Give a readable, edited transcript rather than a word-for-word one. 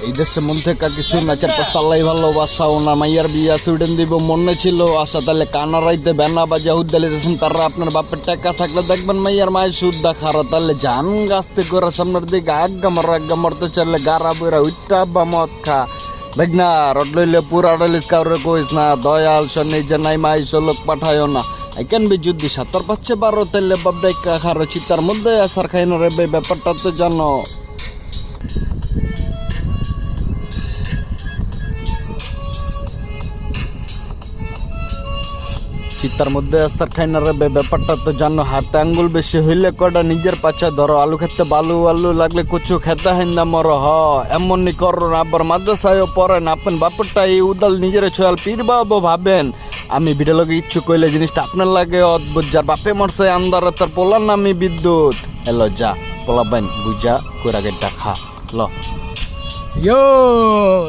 এই দেশের মধ্যে কিছু নাচের পাস্তা আল্লাহ ভালোবাসা ওনার মাইয়ার বিয়া সুইডেন দিব মনে ছিল আশা তাহলে কানা রাইতে বেনা বাজা উদ্দালে যাচ্ছেন তারা আপনার বাপের টাকা থাকলে দেখবেন মাইয়ার মায়ের সুদ্ধা খারা তাহলে যান গাছতে করে সামনের দিকে আজ্ঞা মরতে চাইলে গারা বইরা উইটা বা মদ খা দেখ না রড লইলে পুরা রলিস কাউরে কইস না দয়াল শনি যে নাই মাই লোক পাঠায়ও না এখান বি যদি ৭ পাচ্ছে ১২ তাহলে বাপ ডাইকা খারো চিতার মধ্যে আসার খাই না রে ব্যাপারটা তো জানো চিতার মধ্যে আসার খাই না রে ব্যাপারটা তো জানো হাতে আঙ্গুল বেশি হইলে কটা নিজের পাছা ধরো আলু খেতে বালু আলু লাগলে কুচু খেতে হয় না মর হ এমনই করো না আবার মাদ্রাসায়ও পড়েন আপন বাপরটা এই উদাল নিজের ছয়াল পীর বাবু ভাবেন আমি ভিডিও লগে ইচ্ছু কইলে জিনিসটা আপনার লাগে অদ্ভুত যার বাপে মরছে আন্দারে তার পোলার নামি বিদ্যুৎ এলো যা পোলা বাইন বুঝা কইরা গেটা খা ল Yo!